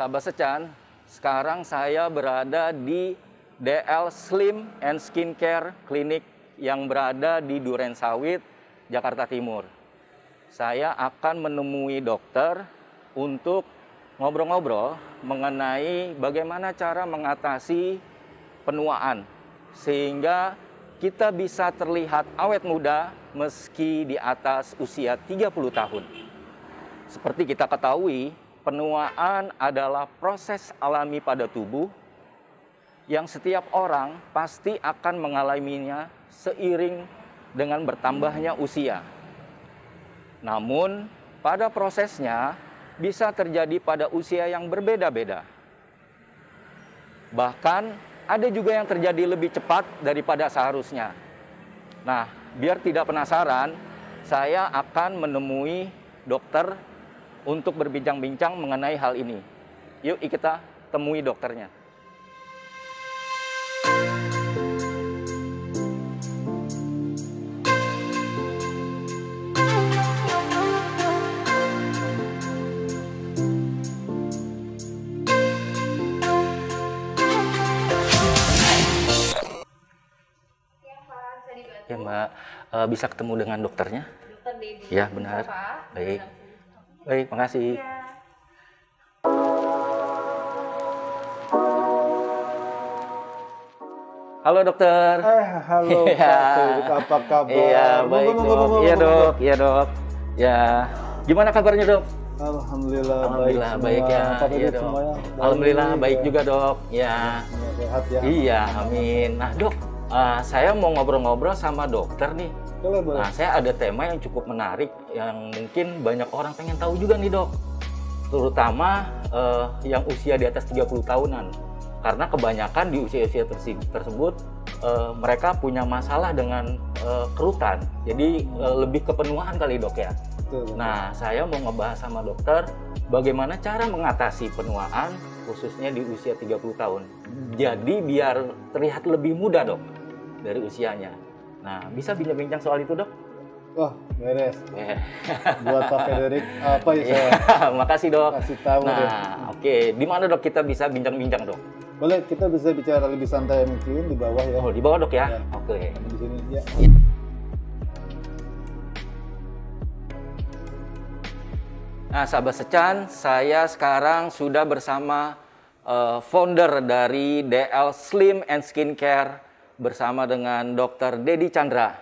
Sahabat Secan, sekarang saya berada di DL Slim and Skincare Clinic yang berada di Duren Sawit, Jakarta Timur. Saya akan menemui dokter untuk ngobrol-ngobrol mengenai bagaimana cara mengatasi penuaan sehingga kita bisa terlihat awet muda meski di atas usia 30 tahun. Seperti kita ketahui, penuaan adalah proses alami pada tubuh yang setiap orang pasti akan mengalaminya seiring dengan bertambahnya usia. Namun, pada prosesnya bisa terjadi pada usia yang berbeda-beda. Bahkan, ada juga yang terjadi lebih cepat daripada seharusnya. Nah, biar tidak penasaran, saya akan menemui dokter untuk berbincang-bincang mengenai hal ini. Yuk kita temui dokternya. Ya Mbak, bisa ketemu dengan dokternya? Dokter Dedi. Ya benar. Baik. Baik, makasih. Ya. Halo dokter. Halo Pak Felix, apa kabar? Iya, baik dok. Iya dok, iya dok. Ya, gimana kabarnya dok? Alhamdulillah baik ya. Iya dok. Alhamdulillah baik juga dok. Ya. Sehat ya. Iya, amin. Nah dok, saya mau ngobrol-ngobrol sama dokter nih. Boleh. Nah, saya ada tema yang cukup menarik yang mungkin banyak orang pengen tahu juga nih dok. Terutama yang usia di atas 30 tahunan. Karena kebanyakan di usia-usia tersebut mereka punya masalah dengan kerutan. Jadi lebih ke penuaan kali dok ya. Betul. Nah, saya mau ngebahas sama dokter bagaimana cara mengatasi penuaan khususnya di usia 30 tahun. Jadi biar terlihat lebih muda dok dari usianya. Nah, bisa bincang-bincang soal itu dok? Wah, beres. Buat Pak Frederick, apa ya saya? Makasih dok. Kasih tahu deh. Nah, oke. Di mana dok kita bisa bincang-bincang dok? Boleh, kita bisa bicara lebih santai mungkin di bawah ya. Oh, di bawah dok ya? Ya. Oke. Di sini ya. Nah, sahabat Secan, saya sekarang sudah bersama founder dari DL Slim and Skincare bersama dengan Dr. Dedi Chandra.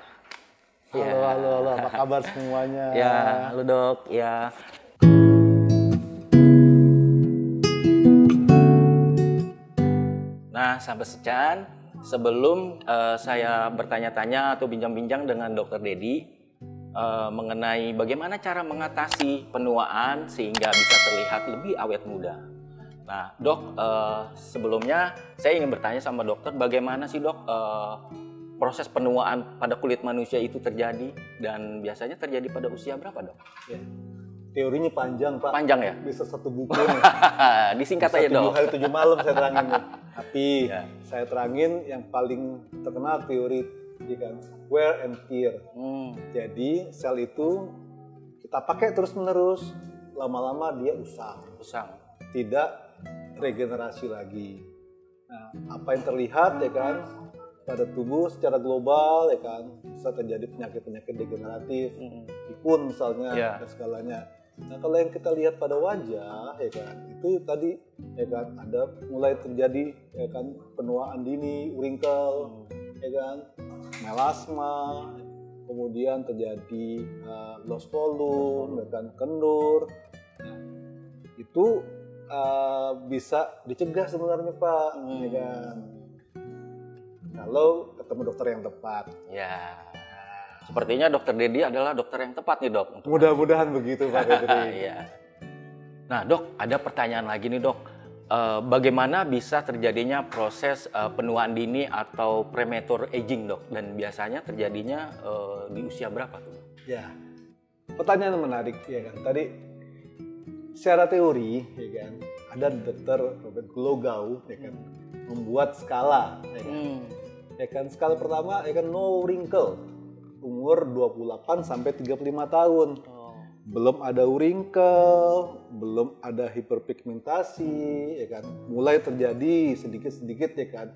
Halo, apa kabar semuanya? Ya, halo dok. Ya. Nah, sahabat Secan, sebelum saya bertanya-tanya atau bincang-bincang dengan Dr. Dedi mengenai bagaimana cara mengatasi penuaan sehingga bisa terlihat lebih awet muda. Nah, dok, sebelumnya saya ingin bertanya sama dokter, bagaimana sih dok proses penuaan pada kulit manusia itu terjadi dan biasanya terjadi pada usia berapa dok? Ya. Teorinya panjang Pak. Panjang ya? Bisa satu buku nih. Disingkat Bisa aja dok. 7 hari 7 malam saya terangin nih. Tapi Ya. saya terangin yang paling terkenal teori ya kan, wear and tear. Jadi sel itu kita pakai terus-menerus, lama-lama dia usang, tidak regenerasi lagi. Nah, apa yang terlihat ya kan pada tubuh secara global ya kan bisa terjadi penyakit-penyakit degeneratif, pikun misalnya dan segalanya. Nah, kalau yang kita lihat pada wajah ya kan itu tadi ya kan ada mulai terjadi ya kan penuaan dini, wrinkle, ya kan melasma, kemudian terjadi loss volume, ya kan kendur. Nah, itu bisa dicegah sebenarnya Pak, ya kan? Kalau ketemu dokter yang tepat. Ya, sepertinya dokter Dedi adalah dokter yang tepat nih dok. Mudah-mudahan begitu Pak Frederick. Ya. Nah dok, ada pertanyaan lagi nih dok. Bagaimana bisa terjadinya proses penuaan dini atau premature aging dok? Dan biasanya terjadinya di usia berapa tuh? Ya, pertanyaan menarik ya kan. Tadi secara teori, ya kan, ada dokter Robert Glogau, ya kan, membuat skala, ya kan. Ya kan, skala pertama, ya kan, no wrinkle, umur 28 sampai 35 tahun. belum ada wrinkle, belum ada hiperpigmentasi, ya kan. Mulai terjadi sedikit-sedikit, ya kan,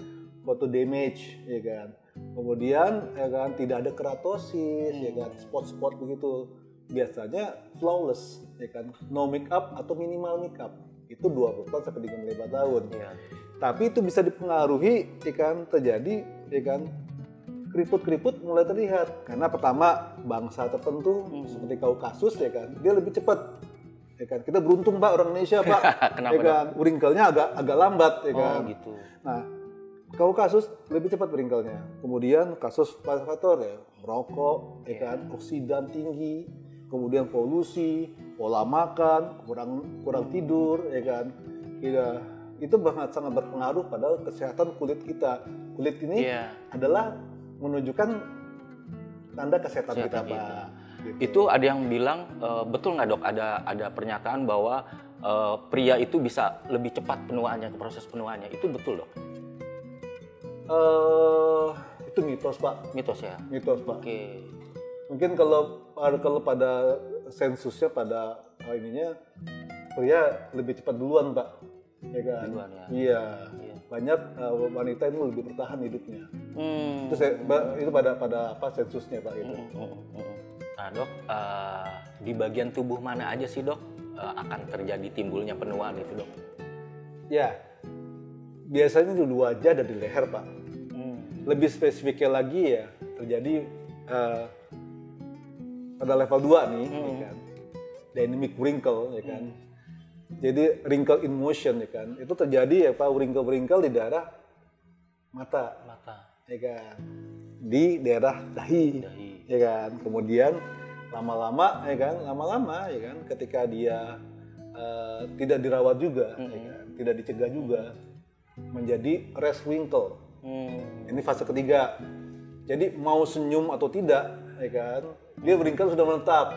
photo damage, ya kan. Kemudian, ya kan, tidak ada keratosis, ya kan, spot-spot begitu. Biasanya flawless, ya kan, no make up atau minimal make up. Itu 20 tahun sampai 35 tahun. Iya. Tapi itu bisa dipengaruhi, ya kan, terjadi, ya kan, keriput-keriput mulai terlihat. Karena pertama bangsa tertentu seperti Kaukasus, ya kan, dia lebih cepat. Ya kan, kita beruntung Pak orang Indonesia Pak. Kenapa, ya kan, wrinkle-nya agak lambat, ya kan. Oh gitu. Nah, Kaukasus lebih cepat wrinkle-nya. Kemudian kasus faktor ya, merokok, ya kan, oksidan tinggi, kemudian polusi, pola makan, kurang tidur, ya kan. Itu sangat berpengaruh pada kesehatan kulit kita. Kulit ini adalah menunjukkan tanda kesehatan kita, Pak. Gitu. Itu ada yang bilang, betul nggak dok, ada pernyataan bahwa pria itu bisa lebih cepat penuaannya, proses penuaannya. Itu betul dok? Itu mitos Pak. Mitos ya? Mitos Pak. Oke. Mungkin kalau pada sensusnya, pada ininya, pria lebih cepat duluan Pak. Ya kan? Duluan ya? Iya. Banyak wanita itu lebih bertahan hidupnya. Itu pada sensusnya Pak itu. Nah dok, di bagian tubuh mana aja sih dok akan terjadi timbulnya penuaan itu dok? Ya, biasanya di wajah dan di leher Pak. Lebih spesifiknya lagi ya terjadi pada level 2 nih, ya kan? Dynamic wrinkle, ya kan? Jadi wrinkle in motion, ya kan? Itu terjadi ya Pak, wrinkle di daerah mata, ya kan? Di daerah dahi. Ya kan, kemudian lama-lama, ya kan, ketika dia tidak dirawat juga, ya kan, tidak dicegah juga, menjadi rest wrinkle. Ini fase ketiga. Jadi mau senyum atau tidak, ya kan, dia wrinkle sudah menetap.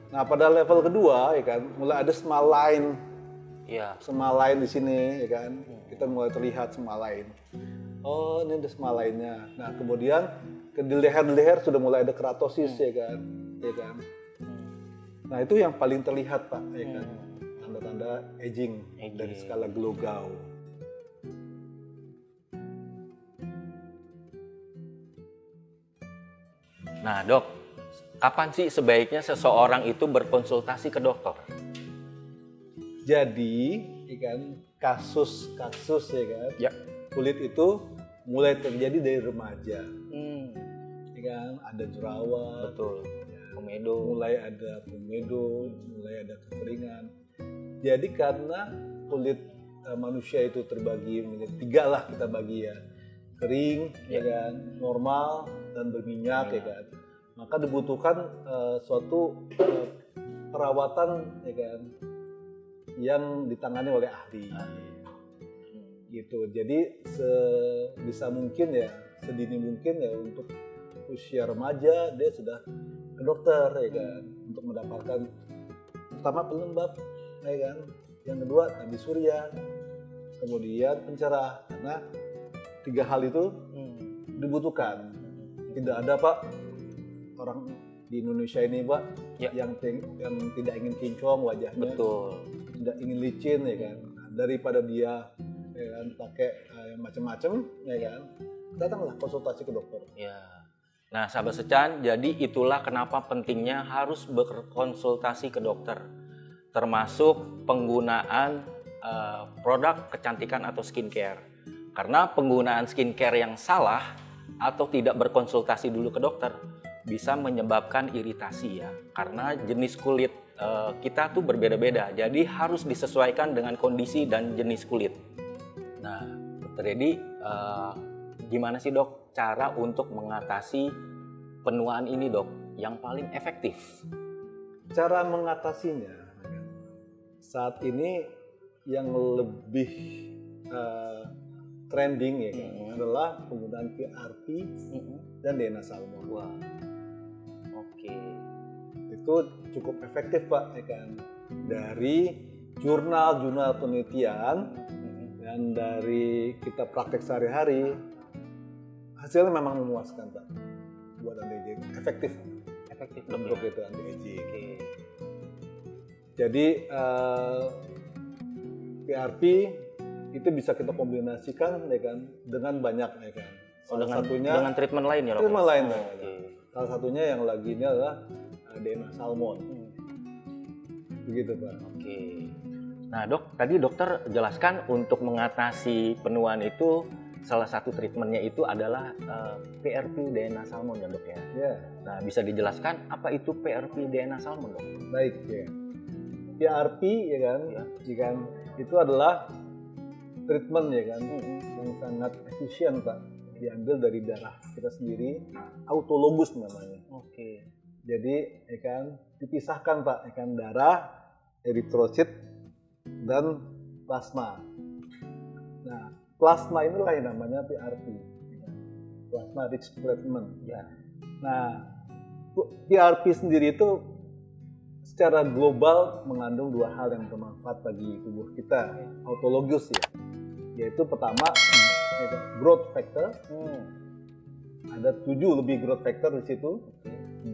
Nah pada level kedua, ya kan, mulai ada smile line, smile line di sini, ya kan, kita mulai terlihat smile line. Oh ini ada smile line-nya. Nah kemudian di leher sudah mulai ada keratosis, ya kan. Nah itu yang paling terlihat Pak, ya kan, tanda-tanda aging dari skala Glasgow. Nah dok, kapan sih sebaiknya seseorang itu berkonsultasi ke dokter? Jadi, ya kan, kasus-kasus, ya kan, kulit itu mulai terjadi dari remaja. Ya kan, ada jerawat, komedo, mulai ada kekeringan. Jadi karena kulit manusia itu terbagi menjadi 3 lah, kita bagi ya, kering, ya kan, normal dan berminyak, ya kan. Maka dibutuhkan suatu perawatan, ya kan, yang ditangani oleh ahli. Gitu. Jadi sebisa mungkin ya, sedini mungkin ya, untuk usia remaja dia sudah ke dokter, ya kan, untuk mendapatkan pertama pelembab, ya kan, yang kedua tabir surya, kemudian pencerah. Karena 3 hal itu dibutuhkan. Tidak ada Pak orang di Indonesia ini Pak yang tidak ingin kinclong wajahnya, tidak ingin licin, ya kan. Daripada dia, ya kan, pakai macam-macam, ya kan, datanglah konsultasi ke dokter. Nah sahabat Secan, jadi itulah kenapa pentingnya harus berkonsultasi ke dokter, termasuk penggunaan produk kecantikan atau skincare. Karena penggunaan skincare yang salah atau tidak berkonsultasi dulu ke dokter bisa menyebabkan iritasi ya. Karena jenis kulit kita tuh berbeda-beda, jadi harus disesuaikan dengan kondisi dan jenis kulit. Nah, Dr. Dedi, gimana sih dok cara untuk mengatasi penuaan ini dok yang paling efektif? Cara mengatasinya saat ini yang lebih trending, ya kan, adalah penggunaan PRP dan DNA salmon. Itu cukup efektif Pak, ya kan. Dari jurnal-jurnal penelitian dan dari kita praktek sehari-hari, hasilnya memang memuaskan Pak. Buatan DD efektif. efektif untuk itu anti-aging. Okay. Jadi PRP itu bisa kita kombinasikan ya kan dengan banyak ya kan. Salah satunya dengan treatment lain ya, Dok? Treatment lain. Okay. Salah satunya yang lagi ini adalah DNA salmon. Begitu, Pak. Oke. Nah, Dok, tadi dokter jelaskan untuk mengatasi penuaan itu salah satu treatmentnya itu adalah PRP DNA salmon ya, Dok ya. Ya. Nah, bisa dijelaskan apa itu PRP DNA salmon, Dok? Baik ya. PRP ya kan, jika itu adalah treatment ya kan yang sangat efisien, Pak. Diambil dari darah kita sendiri, autologus namanya. Oke. Jadi ya kan dipisahkan, Pak, ya kan, darah, eritrosit dan plasma. Nah, plasma inilah yang namanya PRP, plasma rich treatment. Ya. Nah, PRP sendiri itu secara global mengandung dua hal yang bermanfaat bagi tubuh kita, autologus ya, yaitu pertama growth factor, ada 7 lebih growth factor di situ,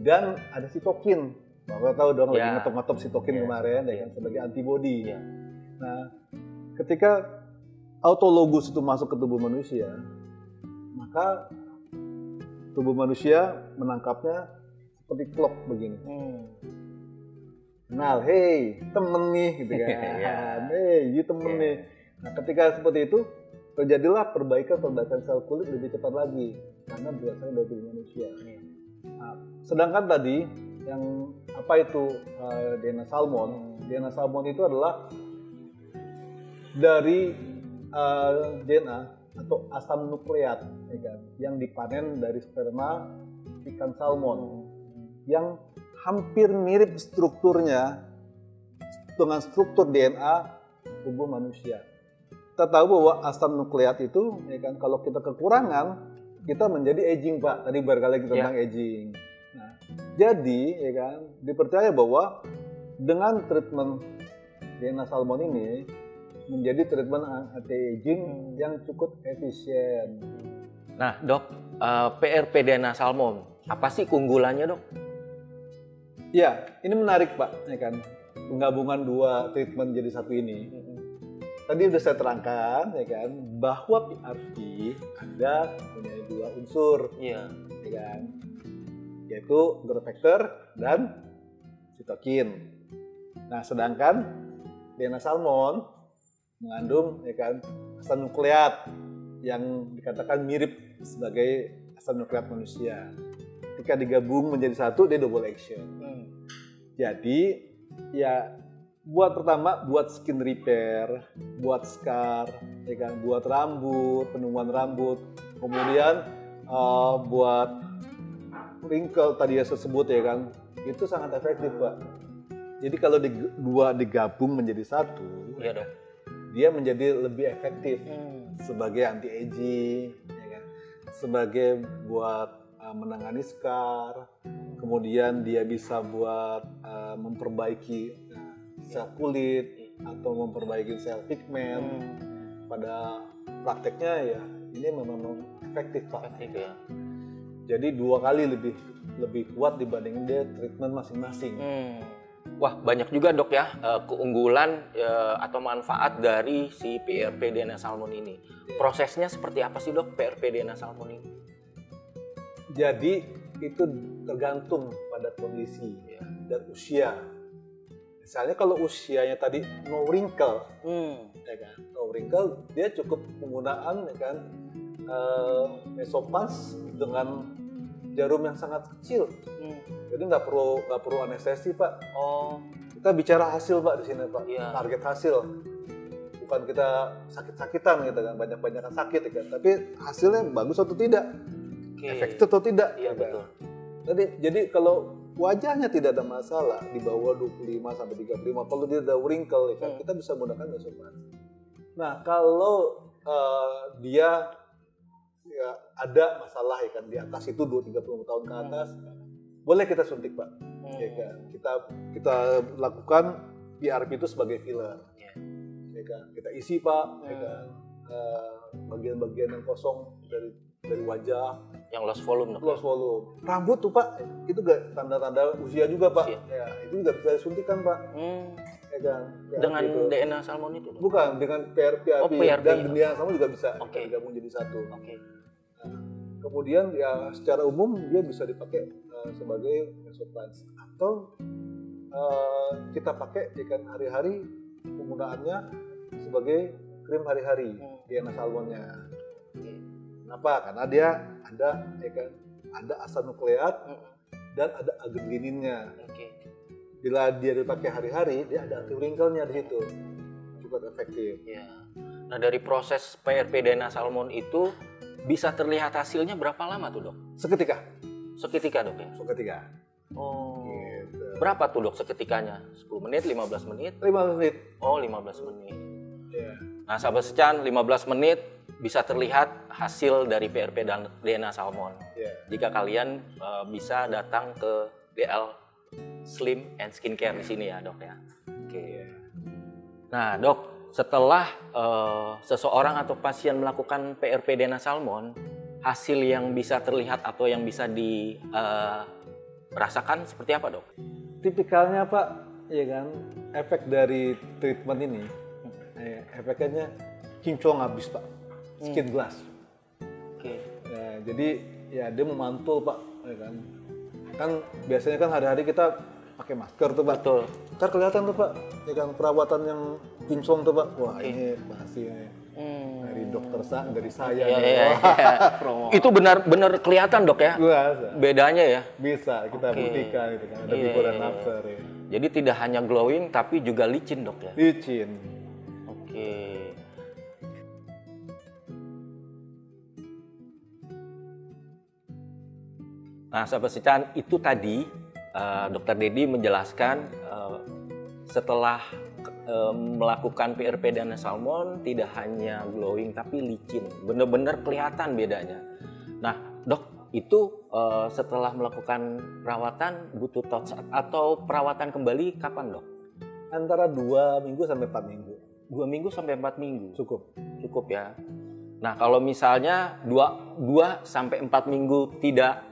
dan ada sitokin. Bapak tahu dong lagi ngetop-ngetop sitokin kemarin ya kan, sebagai antibody. Nah, ketika autologus itu masuk ke tubuh manusia, maka tubuh manusia menangkapnya seperti clock begini. Kenal, hey, temen nih, gitu kan. Hey, you temen nih. Nah, ketika seperti itu, terjadilah perbaikan sel kulit lebih cepat lagi, karena berasal dari tubuh manusia. Nah, sedangkan tadi, yang apa itu DNA salmon? DNA salmon itu adalah dari DNA atau asam nukleat, ya kan, yang dipanen dari sperma ikan salmon, yang hampir mirip strukturnya dengan struktur DNA tubuh manusia. Kita tahu bahwa asam nukleat itu, ya kan, kalau kita kekurangan, kita menjadi aging, Pak. Tadi barangkali kita tentang aging. Nah, jadi, ya kan, dipercaya bahwa dengan treatment DNA salmon ini menjadi treatment anti-aging yang cukup efisien. Nah, Dok, PRP DNA salmon, apa sih keunggulannya, Dok? Ya, ini menarik, Pak, ya kan, penggabungan dua treatment jadi satu ini. Tadi sudah saya terangkan, ya kan, bahwa PRP ada punya dua unsur, ya kan, yaitu growth factor dan sitokin. Nah, sedangkan DNA salmon mengandung, ya kan, asam nukleat yang dikatakan mirip sebagai asam nukleat manusia. Ketika digabung menjadi satu, dia double action. Jadi, ya, buat skin repair, buat scar, ya kan, buat rambut, penumbuhan rambut, kemudian buat wrinkle tadi yang saya sebut, ya kan, itu sangat efektif, Pak. Jadi kalau dua digabung menjadi satu, iya, Dok, dia menjadi lebih efektif sebagai anti-aging, ya kan, sebagai buat menangani scar, kemudian dia bisa buat memperbaiki sel kulit atau memperbaiki sel pigmen. Pada prakteknya ya ini memang efektif, Pak. Ya. Jadi 2 kali lebih kuat dibandingin dia treatment masing-masing. Wah, banyak juga, Dok, ya keunggulan atau manfaat dari si PRP DNA salmon ini. Prosesnya seperti apa sih, Dok, PRP DNA salmon ini? Jadi itu tergantung pada kondisi dan usia. Misalnya kalau usianya tadi no wrinkle, ya kan, no wrinkle, dia cukup penggunaan, ya kan, mesopans dengan jarum yang sangat kecil. Jadi nggak perlu anestesi, Pak. Kita bicara hasil, Pak, di sini, Pak. Target hasil. Bukan kita sakit-sakitan gitu kan, banyak-banyakan sakit, ya kan. Tapi hasilnya bagus atau tidak? Efektif atau tidak? Iya, betul. Jadi kalau wajahnya tidak ada masalah di bawah 25 sampai 35, kalau dia ada wrinkle, ya kan, kita bisa menggunakan mesopans. Nah, kalau dia ya ada masalah, ya kan, di atas itu 30 tahun ke atas, boleh kita suntik, Pak. Ya kan? Kita lakukan PRP itu sebagai filler. Ya kan? Kita isi, Pak, ya kan, bagian-bagian yang kosong dari wajah, Yang lost volume dok? Lost volume. Rambut tuh Pak, itu gak tanda-tanda usia juga Pak. Usia. Ya, itu juga bisa disuntikan Pak. Ya kan? Dengan itu. DNA salmon itu? Dok? Bukan, dengan PRP dan DNA salmon juga bisa digabung jadi satu. Nah, kemudian ya secara umum dia bisa dipakai sebagai mesoplants atau kita pakai ikan hari-hari penggunaannya sebagai krim hari-hari DNA salmonnya. Kenapa? Karena dia ada asam nukleat dan ada agengininnya. Bila dia dipakai hari-hari, dia ada anti wrinkle-nya di situ, cukup efektif. Ya. Nah dari proses PRP DNA salmon itu bisa terlihat hasilnya berapa lama tuh dok? Seketika. Seketika dok ya? Seketika. Oh. Gitu. Berapa tuh dok seketikanya? 10 menit, 15 menit? 15 menit. Oh 15 menit. Ya. Nah sahabat secan 15 menit bisa terlihat hasil dari PRP dan DNA salmon. Ya. Jika kalian bisa datang ke DL Slim and Skincare di sini ya dok ya. Oke. Nah dok, setelah seseorang atau pasien melakukan PRP DNA salmon, hasil yang bisa terlihat atau yang bisa dirasakan seperti apa dok? Tipikalnya Pak, ya kan, efek dari treatment ini, efeknya kinclong habis Pak, skin glass. Oke. Ya, jadi ya dia memantul Pak, ya kan. Kan biasanya kan hari-hari kita pakai masker tuh Pak. Betul. Ntar kelihatan tuh Pak, ya kan perawatan yang kinclong tuh Pak. Wah ini pasti dari dokter dari saya. Itu benar-benar kelihatan dok ya? Bisa. Bedanya ya? Bisa kita buktikan gitu kan, ada before dan after ya. Jadi tidak hanya glowing tapi juga licin dok ya? Licin. Oke. Nah, sahabat secan, itu tadi Dr. Dedi menjelaskan setelah melakukan PRP DNA salmon tidak hanya glowing tapi licin, benar-benar kelihatan bedanya. Nah, dok, itu setelah melakukan perawatan butuh touch up atau perawatan kembali kapan dok? Antara 2 minggu sampai 4 minggu. 2 minggu sampai 4 minggu. Cukup Ya. Nah, kalau misalnya 2 sampai 4 minggu tidak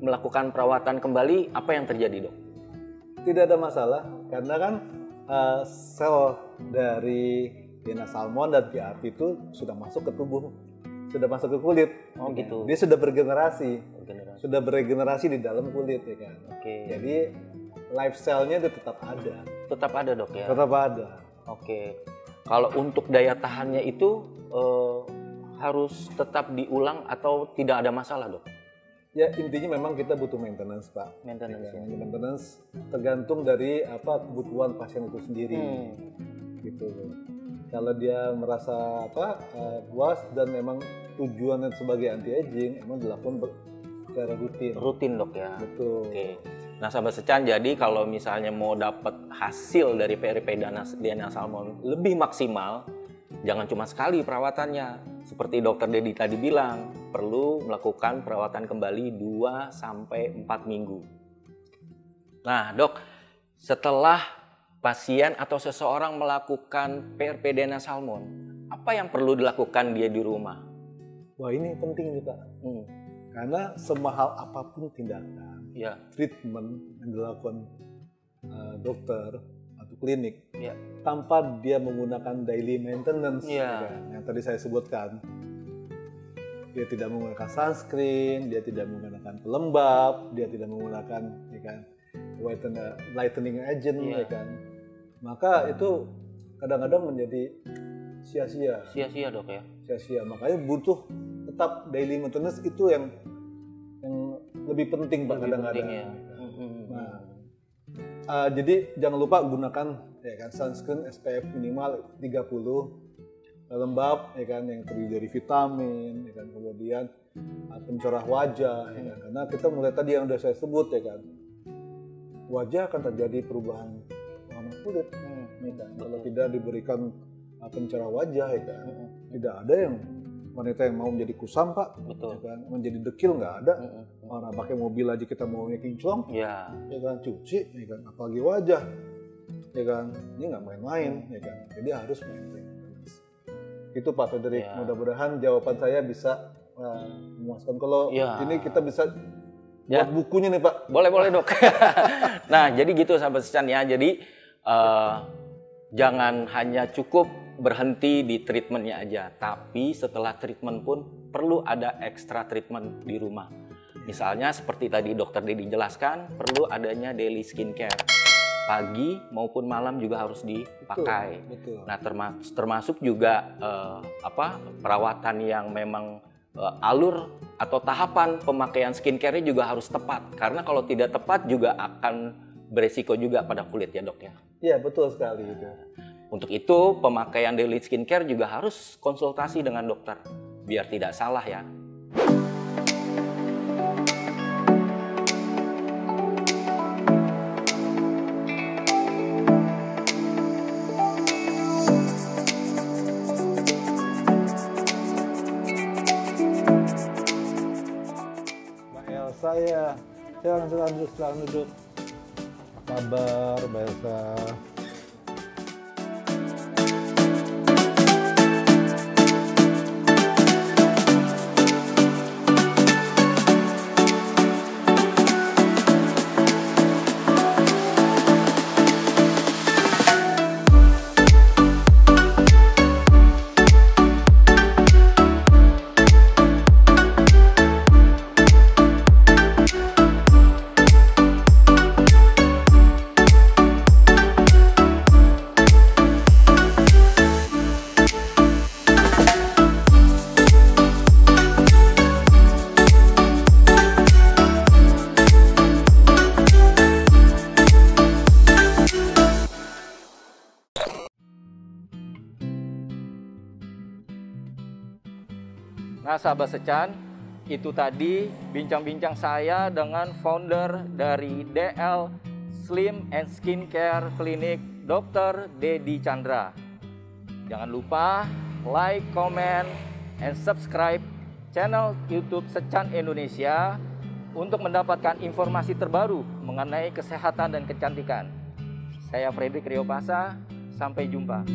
melakukan perawatan kembali, apa yang terjadi dok? Tidak ada masalah karena kan sel dari DNA salmon dan PRP itu sudah masuk ke tubuh, sudah masuk ke kulit. Oh gitu. Dia sudah sudah beregenerasi di dalam kulit ya kan. Jadi life cell-nya itu tetap ada. Tetap ada dok ya? Tetap ada. Oke. Kalau untuk daya tahannya itu harus tetap diulang atau tidak ada masalah dok? Ya intinya memang kita butuh maintenance Pak. Maintenance tergantung dari kebutuhan pasien itu sendiri. Gitu. Kalau dia merasa puas dan memang tujuannya sebagai anti aging, emang dilakukan secara rutin. Rutin dok ya. Betul. Oke. Nah sahabat secan, jadi kalau misalnya mau dapat hasil dari PRP DNA salmon lebih maksimal, jangan cuma sekali perawatannya. Seperti Dokter Dedi tadi bilang, perlu melakukan perawatan kembali 2 sampai 4 minggu. Nah, Dok, setelah pasien atau seseorang melakukan PRP DNA salmon, apa yang perlu dilakukan dia di rumah? Wah, ini penting nih, Pak. Karena semahal apapun tindakan, treatment yang dilakukan dokter atau klinik, tanpa dia menggunakan daily maintenance yang tadi saya sebutkan, dia tidak menggunakan sunscreen, dia tidak menggunakan pelembab, dia tidak menggunakan lightening agent, maka itu kadang-kadang menjadi sia-sia. Sia-sia dok ya? Sia-sia, makanya butuh tetap daily maintenance itu yang lebih penting Pak kadang-kadang. Jadi jangan lupa gunakan sunscreen SPF minimal 30, lembab yang terdiri dari vitamin, kemudian pencerah wajah, karena kita mulai tadi yang sudah saya sebut wajah akan terjadi perubahan warna kulit, kalau tidak diberikan pencerah wajah, tidak ada yang wanita yang mau menjadi kusam Pak, menjadi dekil nggak ada. Orang pakai mobil aja kita maunya kinclong, cuci, apalagi wajah, ini nggak main-main, jadi harus main-main. Itu Pak Frederick, mudah-mudahan jawaban saya bisa memuaskan. Kalau Ya. ini kita bisa Ya. buat bukunya nih Pak. Boleh dok. Nah jadi gitu sahabat Secan ya. Jadi jangan hanya cukup berhenti di treatmentnya aja, tapi setelah treatment pun perlu ada ekstra treatment di rumah. Misalnya seperti tadi dokter Dedi jelaskan, perlu adanya daily skincare. Pagi maupun malam juga harus dipakai. Betul. Nah termasuk juga perawatan yang memang alur atau tahapan pemakaian skincare-nya juga harus tepat. Karena kalau tidak tepat juga akan beresiko juga pada kulit ya dok ya. Iya betul sekali itu. Untuk itu pemakaian daily skincare juga harus konsultasi dengan dokter biar tidak salah ya. Mbak Elsa ya, silakan duduk. Apa kabar Mbak Elsa? Nah sahabat Secan, itu tadi bincang-bincang saya dengan founder dari DL Slim and Skincare Clinic, Dr. Dedi Chandra. Jangan lupa like, comment, and subscribe channel YouTube Secan Indonesia untuk mendapatkan informasi terbaru mengenai kesehatan dan kecantikan. Saya Fredrik Riopasa, sampai jumpa.